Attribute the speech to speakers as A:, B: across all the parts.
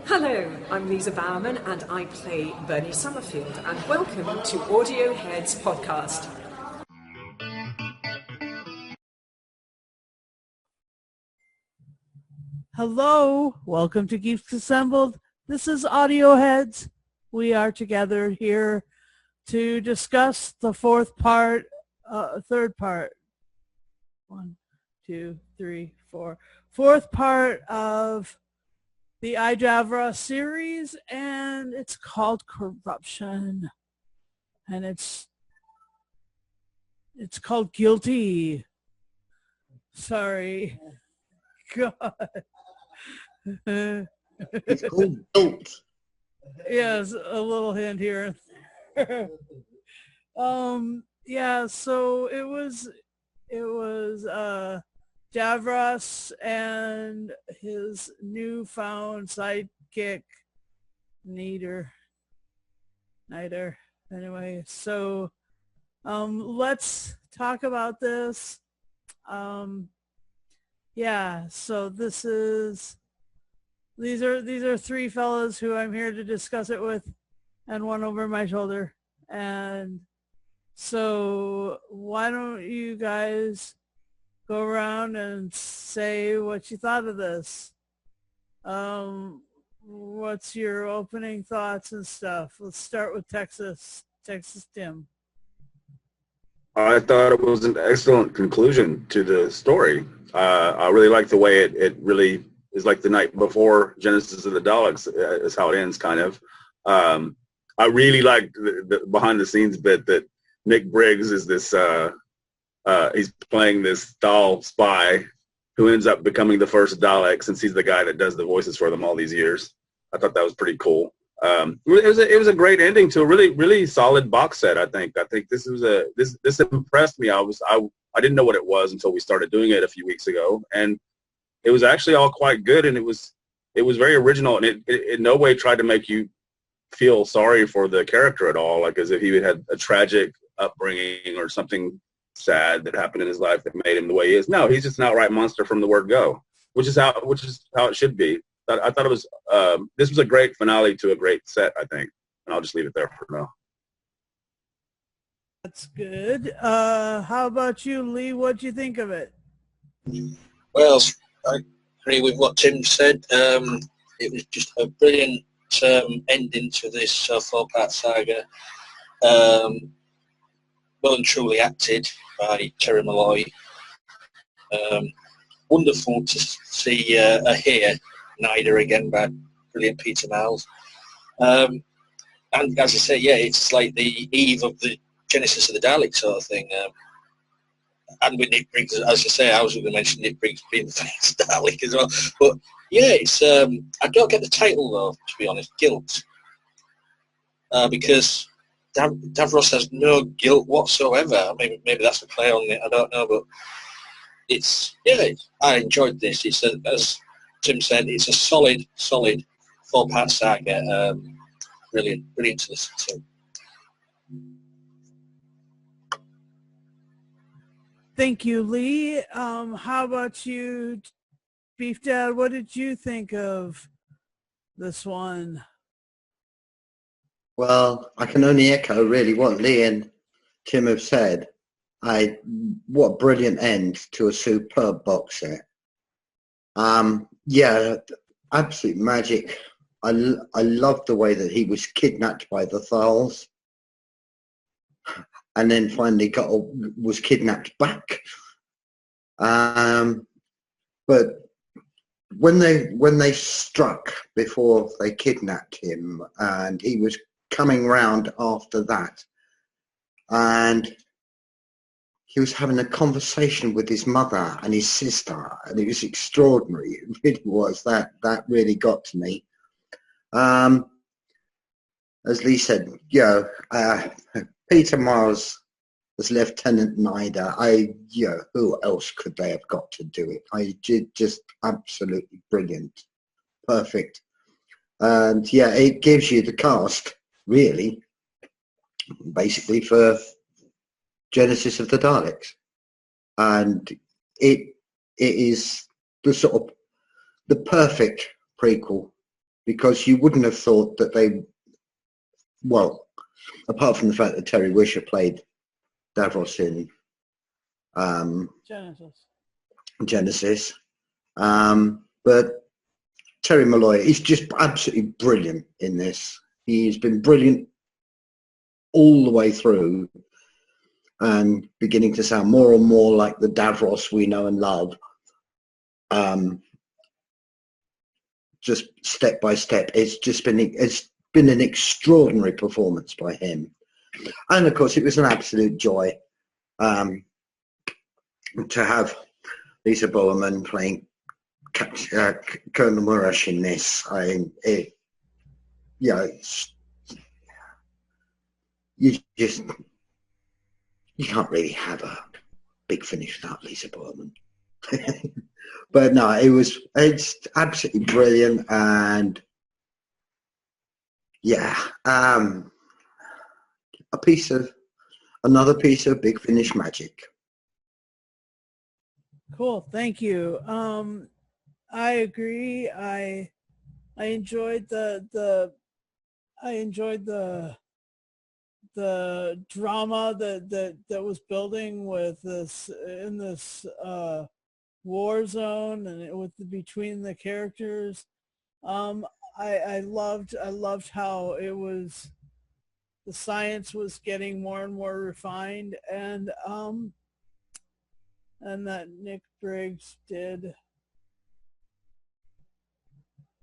A: Hello, I'm Lisa Bowerman and I play Bernie Summerfield, and welcome to Audio Heads podcast.
B: Hello, welcome to Geeks Assembled. This is Audio Heads. We are together here to discuss the third part. 1, 2, 3, 4. Fourth part of the Davros series, and it's called Corruption. And it's called Guilty. Sorry. God.
C: It's called Guilt.
B: Yes, a little hint here. Yeah, so it was Davros and his newfound sidekick Niter. Anyway, so let's talk about this. Yeah, so these are three fellas who I'm here to discuss it with, and one over my shoulder. And so why don't you guys go around and say what you thought of this? What's your opening thoughts and stuff? Let's start with Texas Tim.
D: I thought it was an excellent conclusion to the story. I really like the way it really is like the night before Genesis of the Daleks is how it ends, kind of. I really like the behind the scenes bit that Nick Briggs is this, he's playing this Thal spy who ends up becoming the first Dalek since he's the guy that does the voices for them all these years. I thought that was pretty cool. It was a great ending to a really solid box set. I think this impressed me. I didn't know what it was until we started doing it a few weeks ago, and it was actually all quite good, and it was very original, and it in no way tried to make you feel sorry for the character at all, like as if he had a tragic upbringing or something sad that happened in his life that made him the way he is. No, he's just an outright monster from the word go, which is how it should be. I thought it was this was a great finale to a great set, I think, and I'll just leave it there for now.
B: That's good. How about you, Lee? What'd you think of it?
E: Well, I agree with what Tim said. It was just a brilliant ending to this four-part saga. Well and truly acted by Terry Malloy. Wonderful to see hear Nida again by brilliant Peter Miles. And as I say, yeah, it's like the eve of the Genesis of the Dalek sort of thing. And with Nick Briggs, as I say, I was going to mention Nick Briggs being the first Dalek as well. But yeah, it's I don't get the title though, to be honest, Guilt, because Davros has no guilt whatsoever. Maybe that's a play on it. I don't know, but it's I enjoyed this. It's as Tim said, it's a solid four-part saga. Brilliant to listen to.
B: Thank you, Lee. How about you, Beef Dad? What did you think of this one?
C: Well, I can only echo really what Lee and Tim have said. What a brilliant end to a superb box set. Yeah, absolute magic. I love the way that he was kidnapped by the Thals and then finally was kidnapped back. But when they struck before they kidnapped him, and he was coming round after that, and he was having a conversation with his mother and his sister, and it was extraordinary. It really was. That really got to me. As Lee said, Peter Miles as Lieutenant Nida. Who else could they have got to do it? I did just absolutely brilliant, perfect, and yeah, it gives you the cast really, basically for Genesis of the Daleks, and it is the sort of the perfect prequel, because you wouldn't have thought that they, well, apart from the fact that Terry Wisher played Davros in Genesis, but Terry Malloy is just absolutely brilliant in this. He's been brilliant all the way through, and beginning to sound more and more like the Davros we know and love. Just step by step, it's been an extraordinary performance by him, and of course it was an absolute joy to have Lisa Bowerman playing Colonel Murash in this. You can't really have a big finish without Lisa Bowerman. But no, it's absolutely brilliant, and yeah, another piece of Big Finish magic.
B: Cool, thank you. I agree. I enjoyed the drama that was building with this in this war zone, and between the characters. I loved how the science was getting more and more refined, and that Nick Briggs did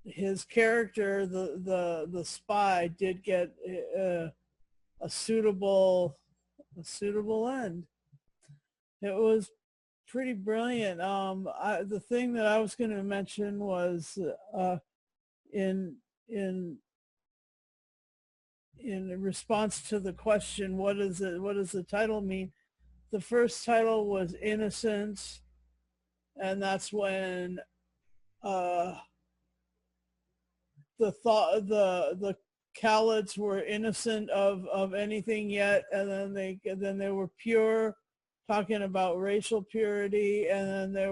B: his character, the spy, did get a suitable end. It was pretty brilliant. The thing that I was going to mention was in response to the question, what does the title mean? The first title was Innocence, and that's when the Khalids were innocent of anything yet, and then they were pure, talking about racial purity, and then they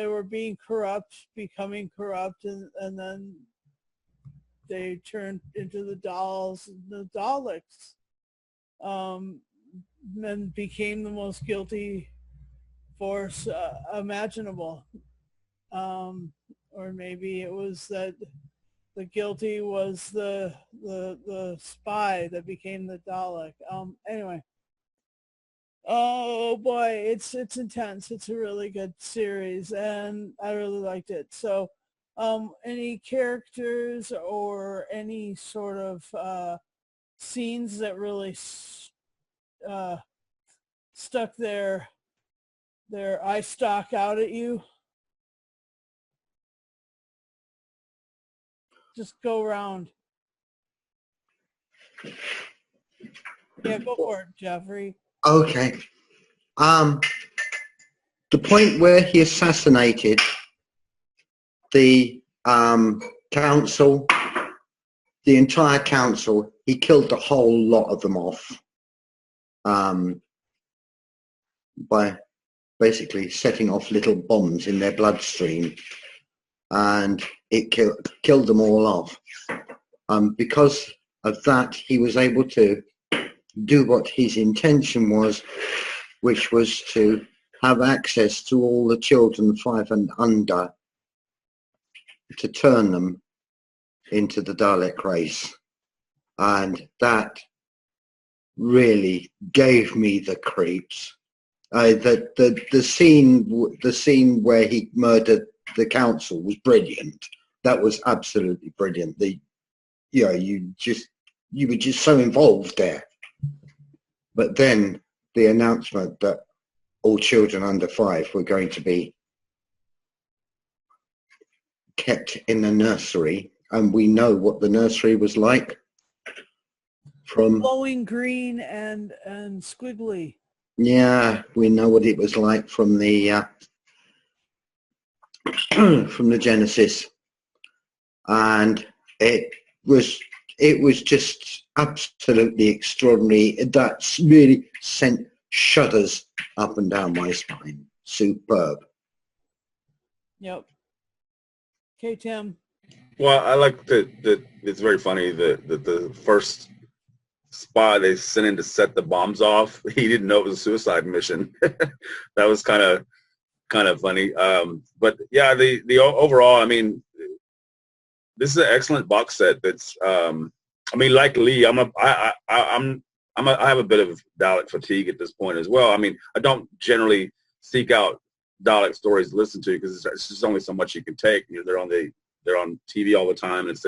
B: were being corrupt, becoming corrupt, and then they turned into the Daleks, and became the most guilty force imaginable. Or maybe it was that the guilty was the spy that became the Dalek. Anyway. Oh boy, it's intense. It's a really good series, and I really liked it. So, any characters or any sort of scenes that really stuck their eye stalk out at you? Just go around. Yeah, go for it, Jeffrey.
C: Okay. The point where he assassinated the council, the entire council, he killed the whole lot of them off by basically setting off little bombs in their bloodstream, and it killed them all off. Because of that, he was able to do what his intention was, which was to have access to all the children 5 and under, to turn them into the Dalek race. And that really gave me the creeps. The scene where he murdered the council was brilliant. That was absolutely brilliant. You were just so involved there. But then the announcement that all children under 5 were going to be kept in the nursery, and we know what the nursery was like, from
B: glowing green and squiggly.
C: Yeah, we know what it was like from the from the Genesis, and it was just absolutely extraordinary. That's really sent shudders up and down my spine. Superb.
B: Yep. Okay, Tim.
D: Well, I like that it's very funny that the first spy they sent in to set the bombs off, he didn't know it was a suicide mission. That was kind of funny. But yeah, the overall, I mean, this is an excellent box set. That's I mean, like Lee, I have a bit of Dalek fatigue at this point as well. I mean, I don't generally seek out Dalek stories to listen to because it's just only so much you can take. You know, they're on TV all the time, and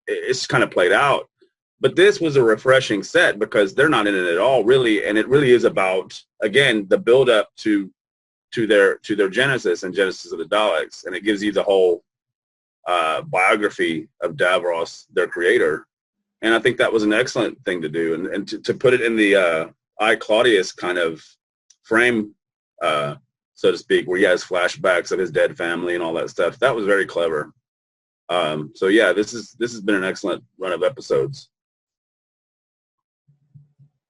D: it's kind of played out. But this was a refreshing set because they're not in it at all, really, and it really is about, again, the build up to their Genesis and Genesis of the Daleks, and it gives you the whole biography of Davros, their creator. And I think that was an excellent thing to do, and to put it in the I, Claudius kind of frame, so to speak, where he has flashbacks of his dead family and all that stuff. That was very clever. So yeah, this has been an excellent run of episodes.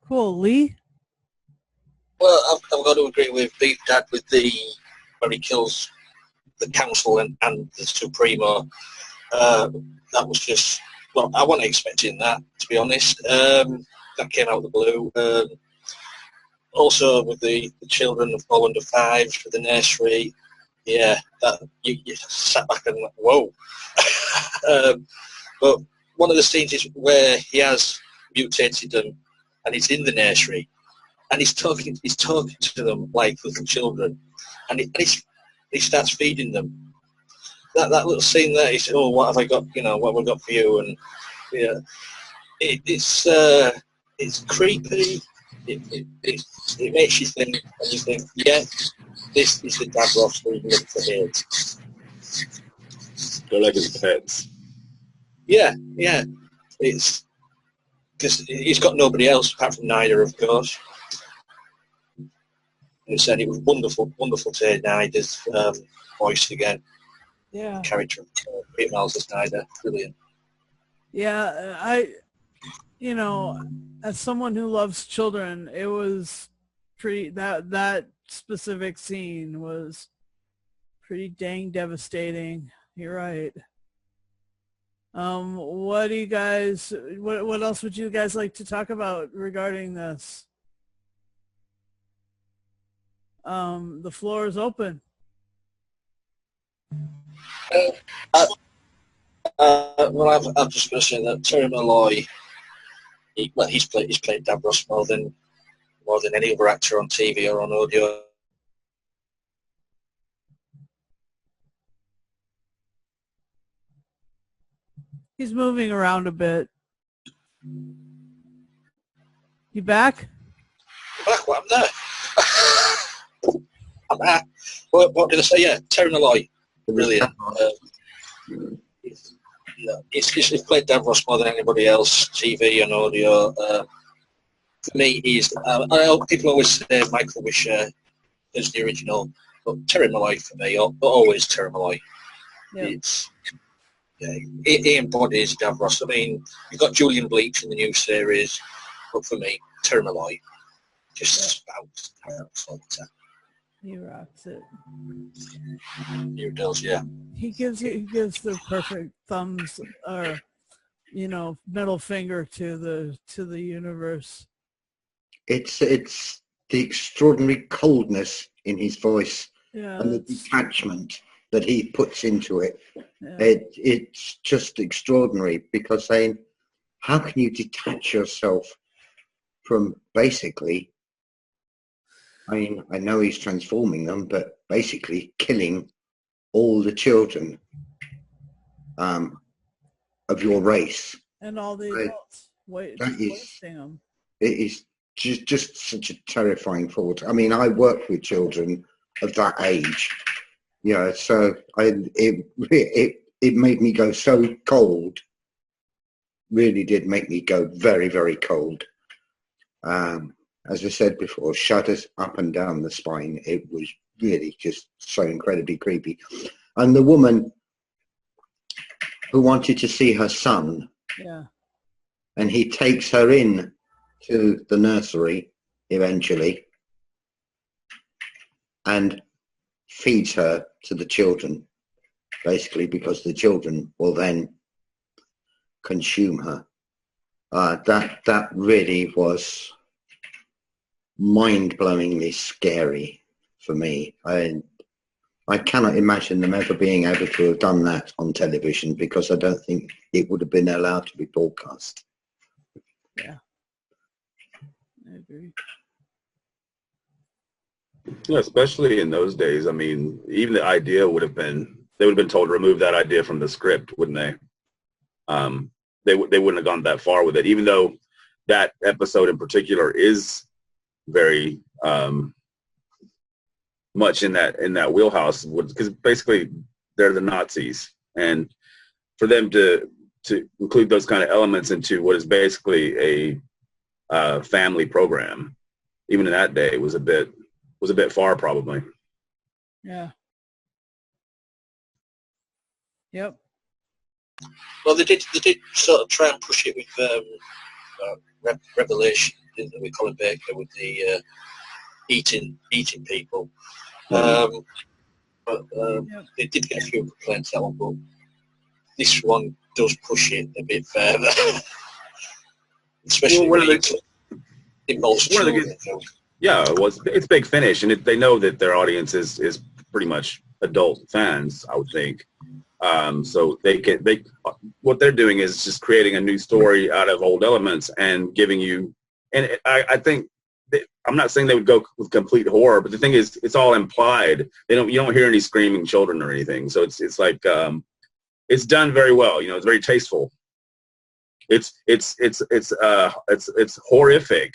B: Cool. Lee?
E: Well, I've got to agree with Big Dad with where he kills the council and the Supremo. That was just, well, I wasn't expecting that, to be honest. That came out of the blue. Also with the children of all under 5 for the nursery, yeah, that you sat back and went, whoa. But one of the scenes is where he has mutated them and he's in the nursery and he's talking to them like little children, and he starts feeding them. That little scene there, he said, "Oh, what have I got? You know, what have I got for you?" And yeah, it's creepy. It makes you think, and you think, yeah, this is the Davros we look for here.
D: They're like his pets.
E: Yeah. It's because he's got nobody else apart from Nyder, of course. And said it was wonderful to hear Nyder's voice again.
B: Yeah.
E: Character of Peter Miles as Nyder, brilliant.
B: Yeah, you know, as someone who loves children, it was pretty, that specific scene was pretty dang devastating. You're right. What do you guys, what else would you guys like to talk about regarding this? The floor is open.
E: Well, I'm just going to say that Terry Malloy, he's played Davros more than any other actor on TV or on audio.
B: He's moving around a bit. You back?
E: Back, what I'm there. I'm back. What did I say? Yeah, Terry Malloy, brilliant. He's played Davros more than anybody else, TV and audio. For me, people always say Michael Wisher is the original, but Terry Malloy for me, always Terry Malloy.
B: Yeah.
E: He embodies Davros. I mean, you've got Julian Bleach in the new series, but for me, Terry Malloy just spouts all the time.
B: He rocks it.
E: He does, yeah.
B: He gives the perfect thumbs or middle finger to the universe.
C: It's the extraordinary coldness in his voice and the detachment that he puts into it.
B: Yeah.
C: It's just extraordinary, because saying, how can you detach yourself from basically, I mean, I know he's transforming them, but basically killing all the children of your race.
B: And all the adults. Wasting them.
C: It is just such a terrifying thought. I mean, I work with children of that age, so it made me go so cold. Really did make me go very, very cold. As I said before, shudders up and down the spine. It was really just so incredibly creepy. And the woman who wanted to see her son, and he takes her in to the nursery eventually and feeds her to the children. basically, because the children will then consume her. That really was mind-blowingly scary for me. I cannot imagine them ever being able to have done that on television, because I don't think it would have been allowed to be broadcast.
B: Yeah, I agree.
D: Yeah, especially in those days. I mean, even the idea would have been, they would have been told to remove that idea from the script, wouldn't they? They wouldn't have gone that far with it, even though that episode in particular is very much in that wheelhouse, because basically they're the Nazis, and for them to include those kind of elements into what is basically a family program, even in that day, was a bit far, probably.
B: Yeah. Yep.
E: Well, they did sort of try and push it with Revelation, didn't they, with Colin Baker, with the eating people. But
B: Yep.
E: they did get a few complaints that one, but this one does push it a bit further, especially when it involves children.
D: Yeah, well, it's Big Finish, and they know that their audience is pretty much adult fans, I would think. So what they're doing is just creating a new story out of old elements and giving you. And I think I'm not saying they would go with complete horror, but the thing is, it's all implied. You don't hear any screaming children or anything. So it's like it's done very well. You know, it's very tasteful. It's horrific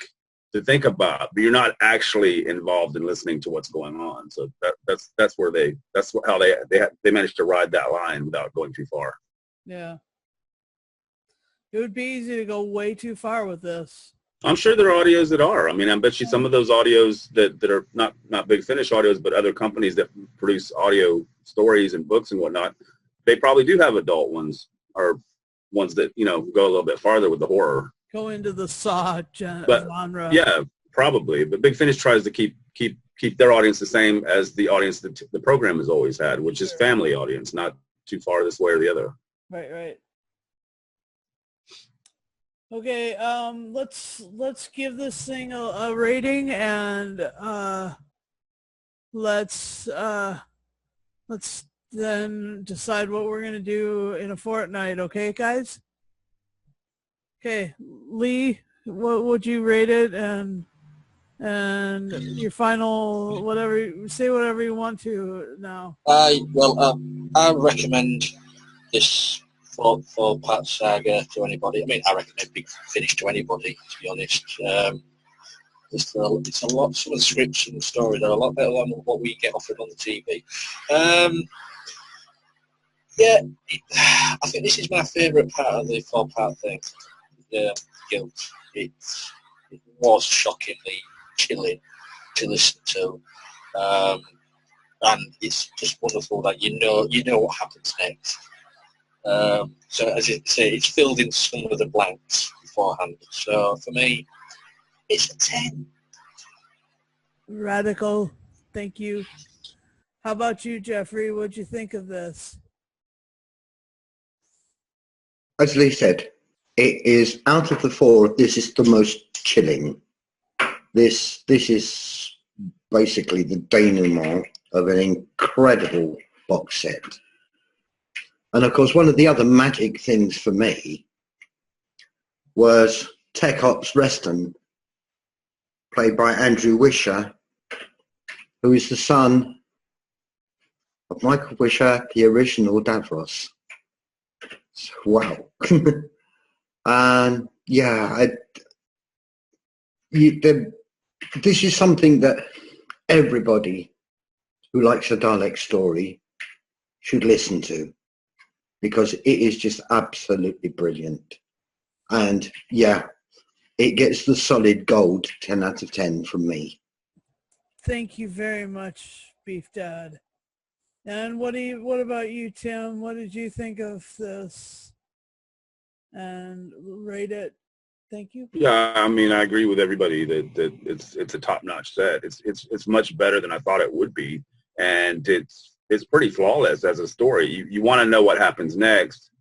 D: to think about, but you're not actually involved in listening to what's going on. So that's how they managed to ride that line without going too far.
B: Yeah. It would be easy to go way too far with this.
D: I'm sure there are audios that are. I mean, I bet you some of those audios that are not Big Finish audios, but other companies that produce audio stories and books and whatnot, they probably do have adult ones, or ones that, you know, go a little bit farther with the horror.
B: Go into the Saw genre.
D: Yeah, probably. But Big Finish tries to keep their audience the same as the audience that the program has always had, which is family audience, not too far this way or the other.
B: Right. Okay, let's give this thing a rating, and let's then decide what we're gonna do in a fortnight. Okay, guys? Okay, Lee, what would you rate it, and your final say whatever you want to now.
E: I recommend this four-part saga to anybody. I mean, I recommend Big Finish to anybody, to be honest. It's a lot. Some of the scripts and the stories are a lot better than what we get offered on the TV. I think this is my favourite part of the four-part thing. Guilt. It was shockingly chilling to listen to, and it's just wonderful that you know what happens next. So as you say, it's filled in some of the blanks beforehand. So for me, it's a 10.
B: Radical. Thank you. How about you, Jeffrey? What'd you think of this?
C: As Lee said, it is, out of the four, this is the most chilling. This is basically the denouement of an incredible box set. And of course, one of the other magic things for me was Tech Ops Reston, played by Andrew Wisher, who is the son of Michael Wisher, the original Davros. So, wow. And yeah, this is something that everybody who likes a Dalek story should listen to, because it is just absolutely brilliant. And yeah, it gets the solid gold 10 out of 10 from me.
B: Thank you very much, Beef Dad. And what about you, Tim? What did you think of this? And rate it. Thank you.
D: Yeah, I mean, I agree with everybody that it's a top-notch set. It's much better than I thought it would be, and it's it's pretty flawless as a story. You want to know what happens next,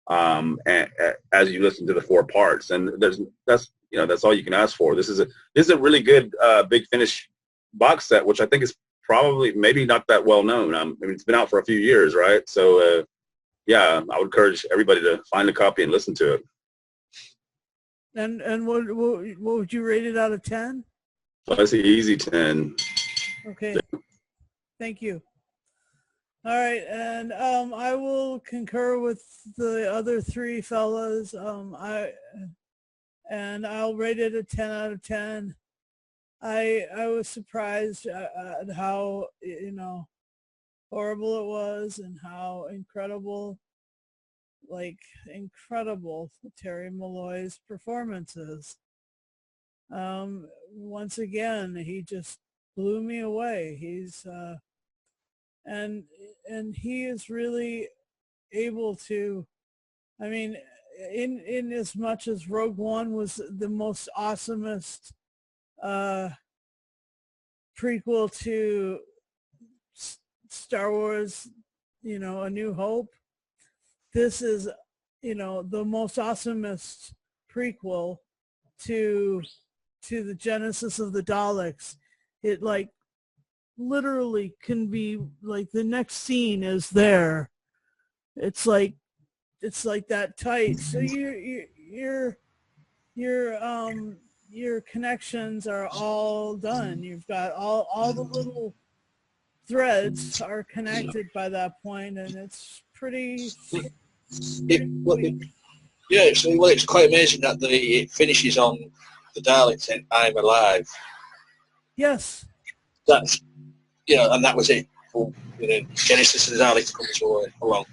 D: as you listen to the 4 parts, and that's all you can ask for. This is a really good Big Finish box set, which I think is probably maybe not that well known. I mean, it's been out for a few years, right? So yeah, I would encourage everybody to find a copy and listen to it.
B: And what would you rate it out of 10?
D: That's an easy 10.
B: Okay. Thank you. All right, and I will concur with the other 3 fellas. I'll rate it a 10 out of 10. I was surprised at how horrible it was and how incredible Terry Malloy's performance is. Once again, he just blew me away. He's and he is really able to, I mean, in as much as Rogue One was the most awesomest prequel to Star Wars, A New Hope, this is, the most awesomest prequel to the genesis of the Daleks. It literally can be the next scene is there. It's like that tight. So your connections are all done. You've got all the little threads are connected by that point, and it's pretty.
E: It's quite amazing that it finishes on the Dalek saying "I'm alive."
B: Yes.
E: That's and that was it. Genesis of the Daleks comes along.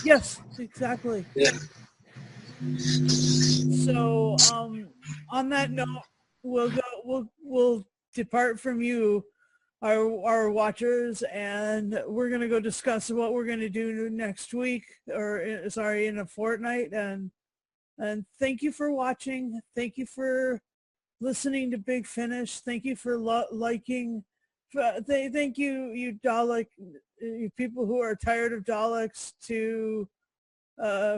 B: Yes, exactly.
E: Yeah.
B: So, on that note, we'll depart from you, our watchers, and we're gonna go discuss what we're gonna do next week, in a fortnight. And thank you for watching. Thank you for listening to Big Finish. Thank you for liking. Thank you Dalek, you people who are tired of Daleks,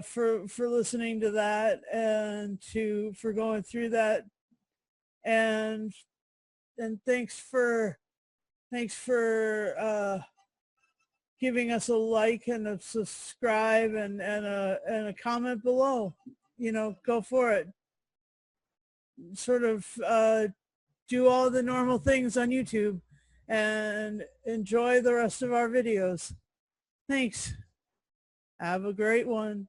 B: for listening to that and for going through that, and thanks for giving us a like and a subscribe and a comment below. Go for it. Sort of do all the normal things on YouTube and enjoy the rest of our videos. Thanks. Have a great one.